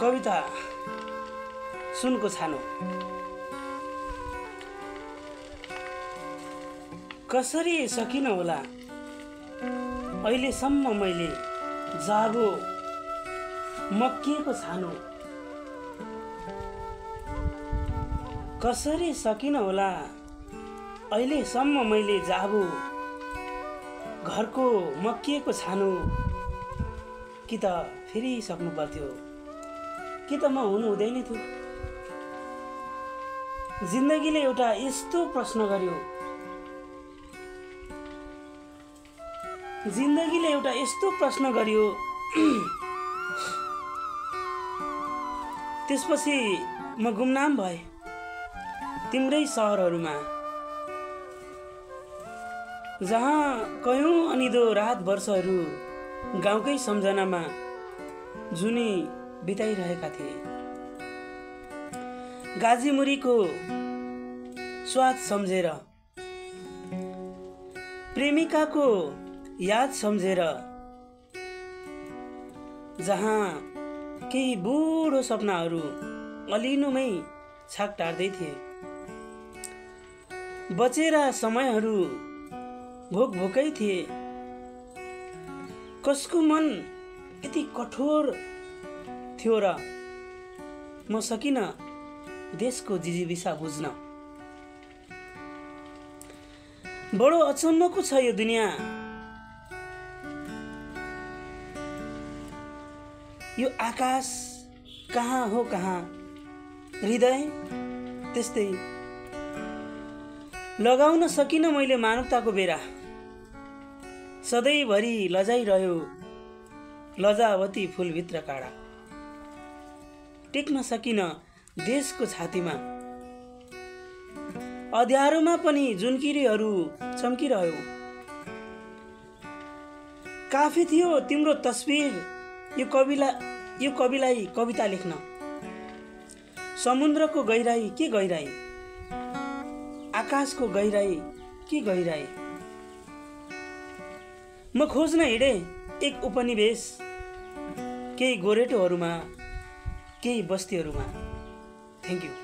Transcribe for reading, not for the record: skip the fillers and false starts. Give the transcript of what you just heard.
कविता सुनको छानो। कसरी सकिन होला अहिलेसम्म मैले जागो मक्किएको छानो। कसरी सकिन होला अहिलेसम्म मैले जागो घरको मक्किएको छानो। कि त फेरि सक्नु पर्थ्यो, कि त म हुनु हुँदैन थियो। जिन्दगीले एउटा यस्तो प्रश्न गर्यो, जिन्दगीले एउटा यस्तो प्रश्न गर्यो। त्यसपछि म गुमनाम भए तिम्रै सहरहरूमा, जहाँ कयौं अनिदो रात वर्षहरू गाउँकै सम्झनामा जुनी बिताइरहेका थिए। गाजीमुरीको स्वाद सम्झेर, प्रेमिकाको याद सम्झेर, जहाँ केही बुढो सपनाहरू अलिनुमै छाक टार्दै थिए। बचेरा समयहरू भोक भोकै थिए। कसको मन यति कठोर थियो र म सकिन देशको जिजीविसा बुझ्न। बडो अचम्मको छ यो दुनियाँ, यो आकाश कहाँ हो कहाँ, हृदय त्यस्तै। लगाउन सकिन मैले मानवताको बेरा, सधैँभरि लजाइरह्यो लजावती फुलभित्र काँडा। टेक्न सकिन देशको छातीमा, अँध्यारोमा पनि जुनकिरीहरू चम्किरह्यो। काफी थियो तिम्रो तस्बिर यो कविलाई कविता लेख्न। समुद्रको गहिराई के गहिराई, आकाशको गहिराई के गहिराई। म खोज्न हिँडे एक उपनिवेश, केही गोरेटोहरूमा, केही बस्तीहरूमा। Thank you.